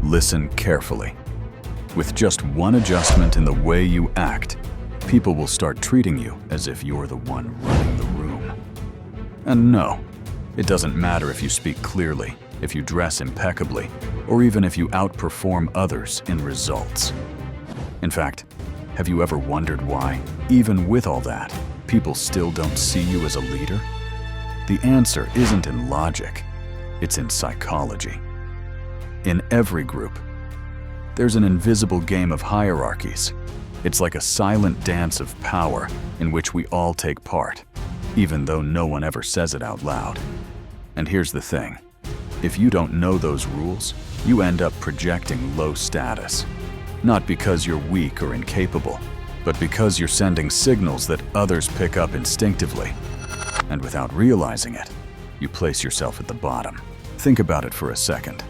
Listen carefully. With just one adjustment in the way you act, people will start treating you as if you're the one running the room. And no, it doesn't matter if you speak clearly, if you dress impeccably, or even if you outperform others in results. In fact, have you ever wondered why, even with all that, people still don't see you as a leader? The answer isn't in logic, it's in psychology. In every group, there's an invisible game of hierarchies. It's like a silent dance of power in which we all take part, even though no one ever says it out loud. And here's the thing. If you don't know those rules, you end up projecting low status. Not because you're weak or incapable, but because you're sending signals that others pick up instinctively. And without realizing it, you place yourself at the bottom. Think about it for a second.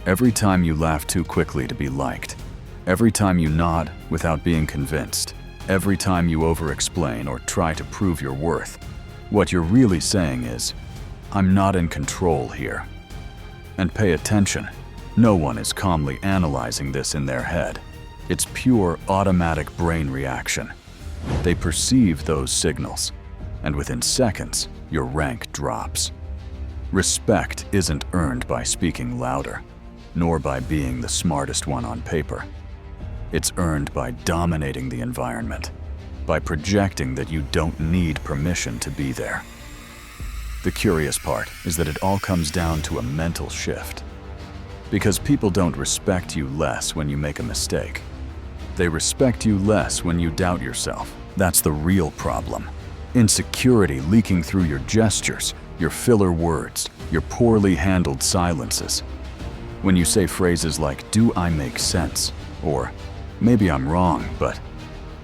Every time you laugh too quickly to be liked, every time you nod without being convinced, every time you over-explain or try to prove your worth, what you're really saying is, I'm not in control here. And pay attention, no one is calmly analyzing this in their head. It's pure automatic brain reaction. They perceive those signals, and within seconds, your rank drops. Respect isn't earned by speaking louder, nor by being the smartest one on paper. It's earned by dominating the environment, by projecting that you don't need permission to be there. The curious part is that it all comes down to a mental shift. Because people don't respect you less when you make a mistake. They respect you less when you doubt yourself. That's the real problem. Insecurity leaking through your gestures, your filler words, your poorly handled silences. When you say phrases like, "Do I make sense?" or "Maybe I'm wrong, but..."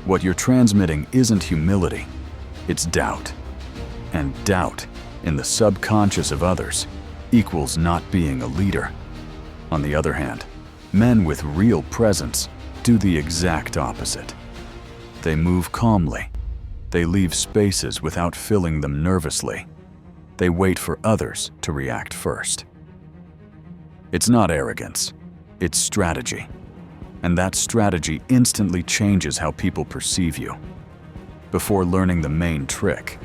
what you're transmitting isn't humility, it's doubt. And doubt, in the subconscious of others, equals not being a leader. On the other hand, men with real presence do the exact opposite. They move calmly. They leave spaces without filling them nervously. They wait for others to react first. It's not arrogance, it's strategy. And that strategy instantly changes how people perceive you. Before learning the main trick,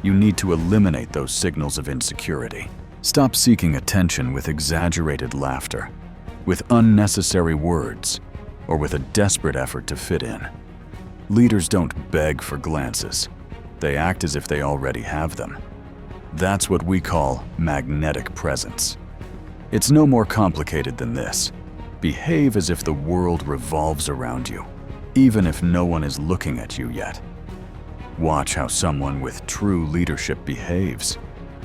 you need to eliminate those signals of insecurity. Stop seeking attention with exaggerated laughter, with unnecessary words, or with a desperate effort to fit in. Leaders don't beg for glances. They act as if they already have them. That's what we call magnetic presence. It's no more complicated than this. Behave as if the world revolves around you, even if no one is looking at you yet. Watch how someone with true leadership behaves.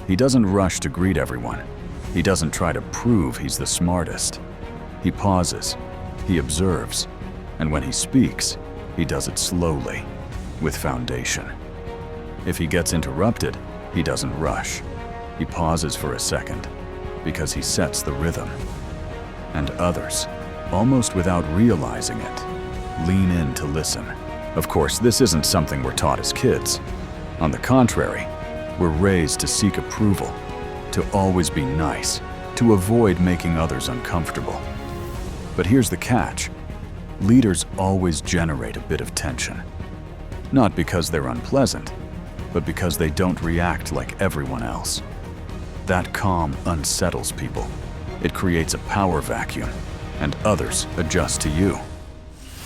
He doesn't rush to greet everyone. He doesn't try to prove he's the smartest. He pauses, he observes, and when he speaks, he does it slowly, with foundation. If he gets interrupted, he doesn't rush. He pauses for a second, because he sets the rhythm. And others, almost without realizing it, lean in to listen. Of course, this isn't something we're taught as kids. On the contrary, we're raised to seek approval, to always be nice, to avoid making others uncomfortable. But here's the catch. Leaders always generate a bit of tension. Not because they're unpleasant, but because they don't react like everyone else. That calm unsettles people. It creates a power vacuum, and others adjust to you.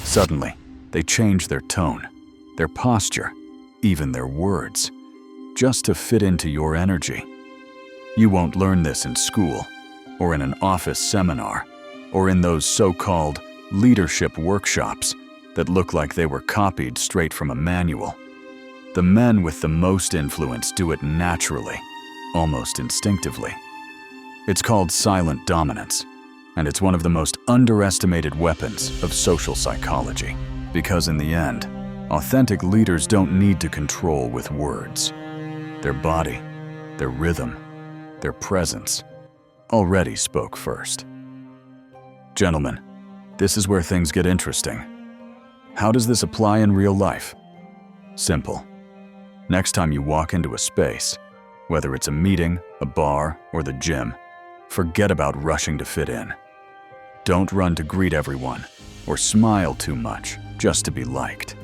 Suddenly, they change their tone, their posture, even their words, just to fit into your energy. You won't learn this in school, or in an office seminar, or in those so-called leadership workshops that look like they were copied straight from a manual. The men with the most influence do it naturally, almost instinctively. It's called silent dominance, and it's one of the most underestimated weapons of social psychology. Because in the end, authentic leaders don't need to control with words. Their body, their rhythm, their presence already spoke first. Gentlemen, this is where things get interesting. How does this apply in real life? Simple. Next time you walk into a space, whether it's a meeting, a bar, or the gym, forget about rushing to fit in. Don't run to greet everyone or smile too much just to be liked.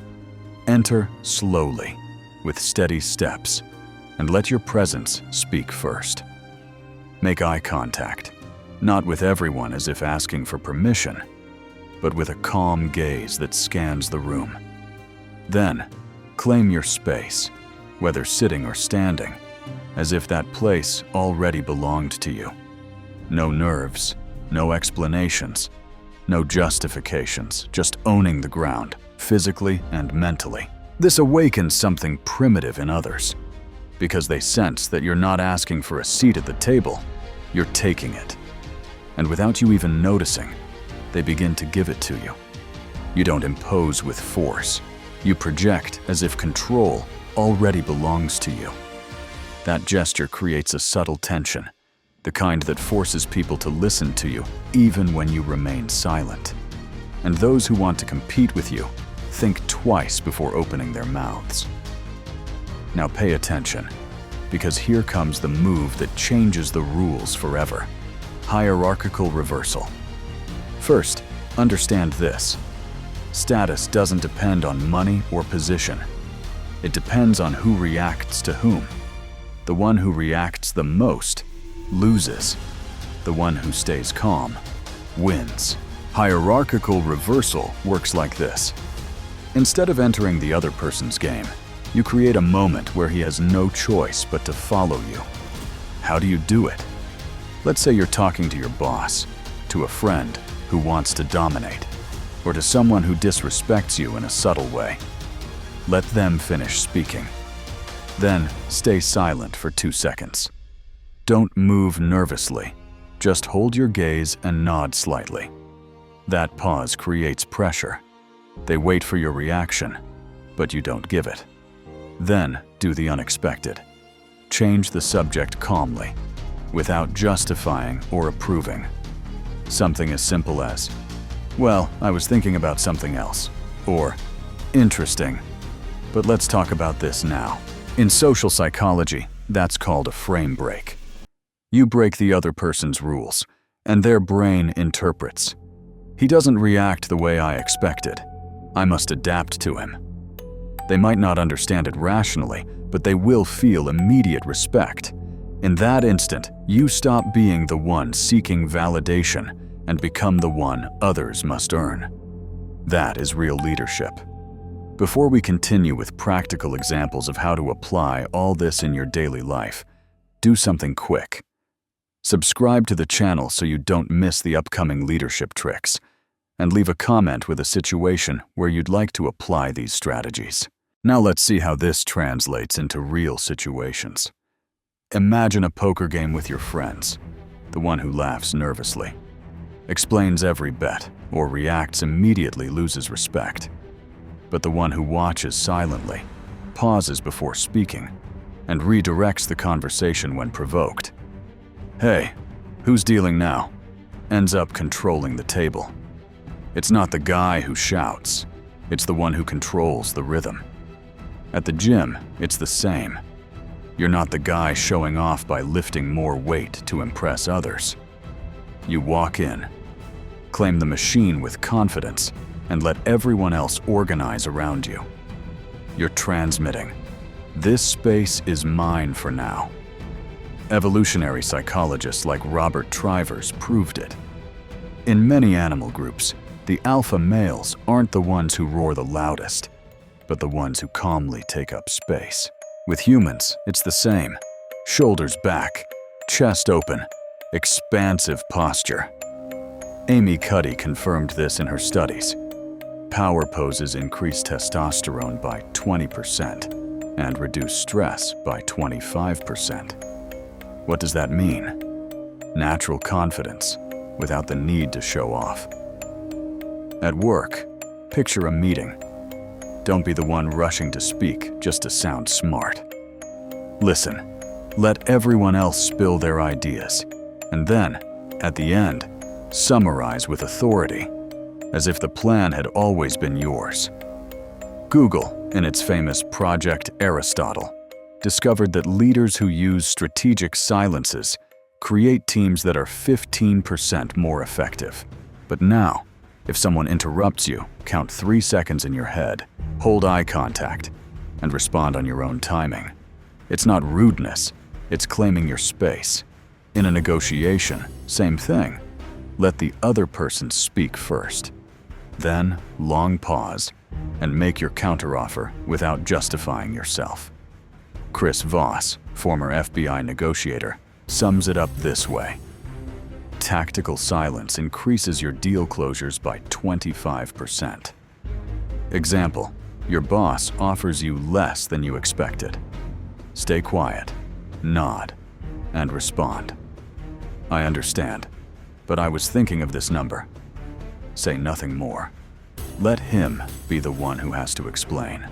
Enter slowly, with steady steps, and let your presence speak first. Make eye contact, not with everyone as if asking for permission, but with a calm gaze that scans the room. Then, claim your space, whether sitting or standing, as if that place already belonged to you. No nerves, no explanations, no justifications, just owning the ground, physically and mentally. This awakens something primitive in others, because they sense that you're not asking for a seat at the table, you're taking it. And without you even noticing, they begin to give it to you. You don't impose with force. You project as if control already belongs to you. That gesture creates a subtle tension, the kind that forces people to listen to you even when you remain silent. And those who want to compete with you think twice before opening their mouths. Now pay attention, because here comes the move that changes the rules forever: hierarchical reversal. First, understand this. Status doesn't depend on money or position. It depends on who reacts to whom. The one who reacts the most loses. The one who stays calm wins. Hierarchical reversal works like this. Instead of entering the other person's game, you create a moment where he has no choice but to follow you. How do you do it? Let's say you're talking to your boss, to a friend who wants to dominate, or to someone who disrespects you in a subtle way. Let them finish speaking. Then stay silent for 2 seconds. Don't move nervously. Just hold your gaze and nod slightly. That pause creates pressure. They wait for your reaction, but you don't give it. Then do the unexpected. Change the subject calmly, without justifying or approving. Something as simple as, "Well, I was thinking about something else," or "Interesting, but let's talk about this now." In social psychology, that's called a frame break. You break the other person's rules, and their brain interprets. He doesn't react the way I expected. I must adapt to him. They might not understand it rationally, but they will feel immediate respect. In that instant, you stop being the one seeking validation and become the one others must earn. That is real leadership. Before we continue with practical examples of how to apply all this in your daily life, do something quick. Subscribe to the channel so you don't miss the upcoming leadership tricks, and leave a comment with a situation where you'd like to apply these strategies. Now let's see how this translates into real situations. Imagine a poker game with your friends. The one who laughs nervously, explains every bet, or reacts immediately loses respect. But the one who watches silently, pauses before speaking, and redirects the conversation when provoked. "Hey, who's dealing now?" ends up controlling the table. It's not the guy who shouts, it's the one who controls the rhythm. At the gym, it's the same. You're not the guy showing off by lifting more weight to impress others. You walk in, claim the machine with confidence, and let everyone else organize around you. You're transmitting, "This space is mine for now." Evolutionary psychologists like Robert Trivers proved it. In many animal groups, the alpha males aren't the ones who roar the loudest, but the ones who calmly take up space. With humans, it's the same. Shoulders back, chest open, expansive posture. Amy Cuddy confirmed this in her studies. Power poses increase testosterone by 20% and reduce stress by 25%. What does that mean? Natural confidence, without the need to show off. At work, picture a meeting. Don't be the one rushing to speak just to sound smart. Listen, let everyone else spill their ideas, and then, at the end, summarize with authority, as if the plan had always been yours. Google, in its famous Project Aristotle, discovered that leaders who use strategic silences create teams that are 15% more effective. But now, if someone interrupts you, count 3 seconds in your head, hold eye contact, and respond on your own timing. It's not rudeness, it's claiming your space. In a negotiation, same thing. Let the other person speak first. Then, long pause, and make your counteroffer without justifying yourself. Chris Voss, former FBI negotiator, sums it up this way. Tactical silence increases your deal closures by 25%. Example, your boss offers you less than you expected. Stay quiet, nod, and respond. I understand, but I was thinking of this number. Say nothing more. Let him be the one who has to explain.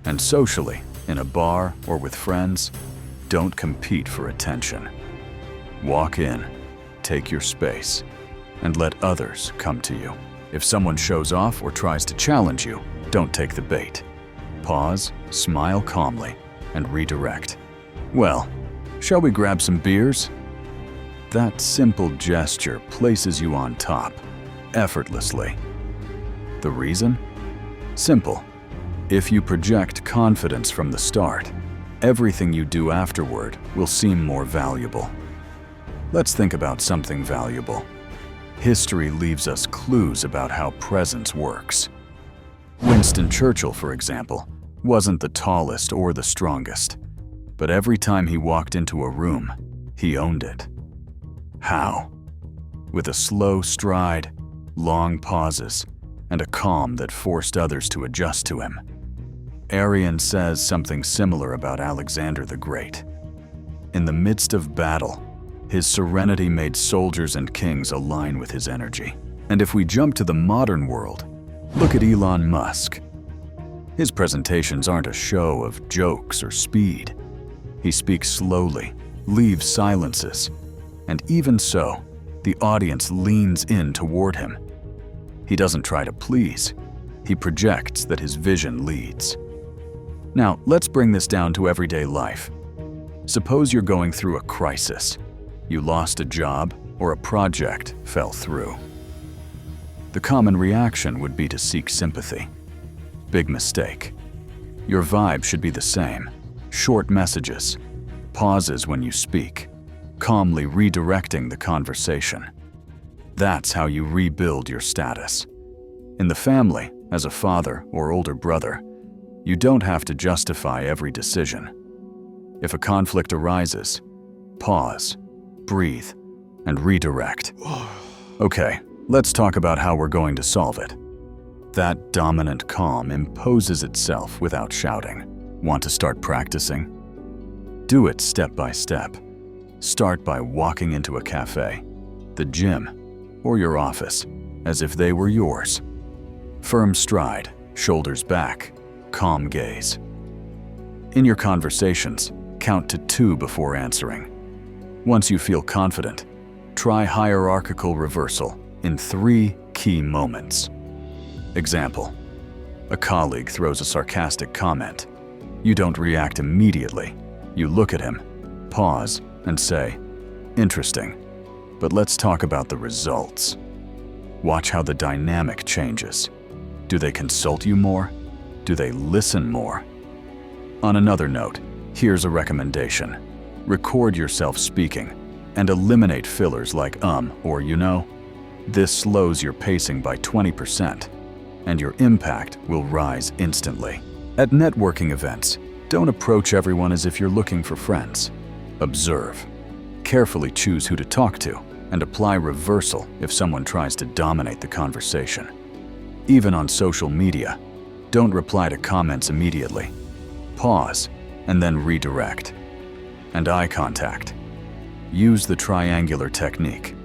And socially, in a bar or with friends, don't compete for attention. Walk in, take your space, and let others come to you. If someone shows off or tries to challenge you, don't take the bait. Pause, smile calmly, and redirect. Well, shall we grab some beers? That simple gesture places you on top, effortlessly. The reason? Simple. If you project confidence from the start, everything you do afterward will seem more valuable. Let's think about something valuable. History leaves us clues about how presence works. Winston Churchill, for example, wasn't the tallest or the strongest, but every time he walked into a room, he owned it. How? With a slow stride, long pauses, and a calm that forced others to adjust to him. Arrian says something similar about Alexander the Great. In the midst of battle, his serenity made soldiers and kings align with his energy. And if we jump to the modern world, look at Elon Musk. His presentations aren't a show of jokes or speed. He speaks slowly, leaves silences, and even so, the audience leans in toward him. He doesn't try to please. He projects that his vision leads. Now, let's bring this down to everyday life. Suppose you're going through a crisis. You lost a job or a project fell through. The common reaction would be to seek sympathy. Big mistake. Your vibe should be the same. Short messages, pauses when you speak, calmly redirecting the conversation. That's how you rebuild your status. In the family, as a father or older brother, you don't have to justify every decision. If a conflict arises, pause, breathe, and redirect. Okay, let's talk about how we're going to solve it. That dominant calm imposes itself without shouting. Want to start practicing? Do it step by step. Start by walking into a cafe, the gym, or your office, as if they were yours. Firm stride, shoulders back, calm gaze. In your conversations, count to 2 before answering. Once you feel confident, try hierarchical reversal in 3 key moments. Example: a colleague throws a sarcastic comment. You don't react immediately. You look at him, pause, and say, "Interesting, but let's talk about the results." Watch how the dynamic changes. Do they consult you more? Do they listen more? On another note, here's a recommendation. Record yourself speaking and eliminate fillers like or you know. This slows your pacing by 20%, and your impact will rise instantly. At networking events, don't approach everyone as if you're looking for friends. Observe. Carefully choose who to talk to, and apply reversal if someone tries to dominate the conversation. Even on social media, don't reply to comments immediately. Pause, and then redirect. And eye contact. Use the triangular technique.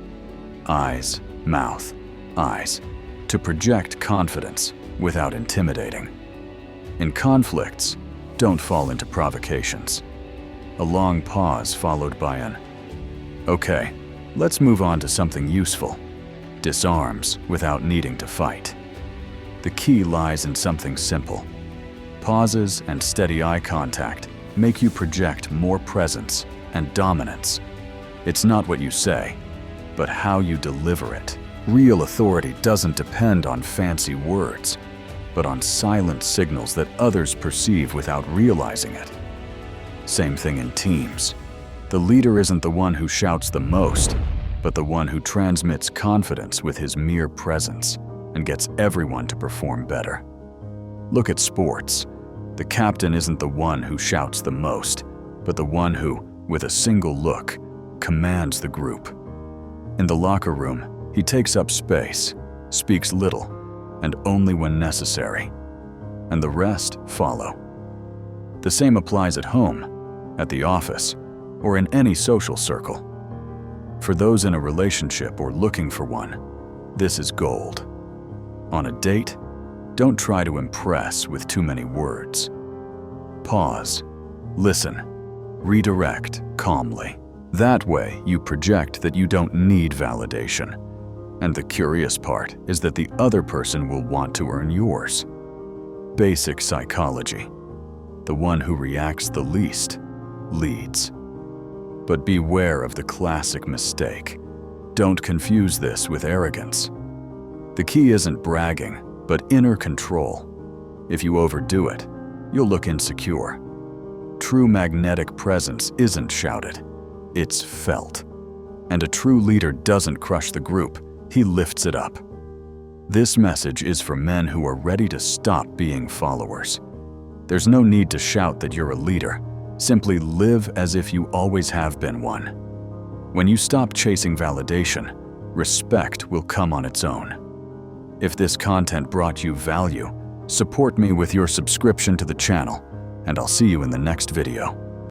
Eyes, mouth, eyes, to project confidence without intimidating. In conflicts, don't fall into provocations. A long pause followed by an, "Okay, let's move on to something useful," disarms without needing to fight. The key lies in something simple. Pauses and steady eye contact make you project more presence and dominance. It's not what you say, but how you deliver it. Real authority doesn't depend on fancy words, but on silent signals that others perceive without realizing it. Same thing in teams. The leader isn't the one who shouts the most, but the one who transmits confidence with his mere presence and gets everyone to perform better. Look at sports. The captain isn't the one who shouts the most, but the one who, with a single look, commands the group. In the locker room, he takes up space, speaks little, and only when necessary, and the rest follow. The same applies at home, at the office, or in any social circle. For those in a relationship or looking for one, this is gold. On a date, don't try to impress with too many words. Pause, listen, redirect calmly. That way, you project that you don't need validation. And the curious part is that the other person will want to earn yours. Basic psychology. The one who reacts the least leads. But beware of the classic mistake. Don't confuse this with arrogance. The key isn't bragging, but inner control. If you overdo it, you'll look insecure. True magnetic presence isn't shouted, it's felt. And a true leader doesn't crush the group, he lifts it up. This message is for men who are ready to stop being followers. There's no need to shout that you're a leader. Simply live as if you always have been one. When you stop chasing validation, respect will come on its own. If this content brought you value, support me with your subscription to the channel, and I'll see you in the next video.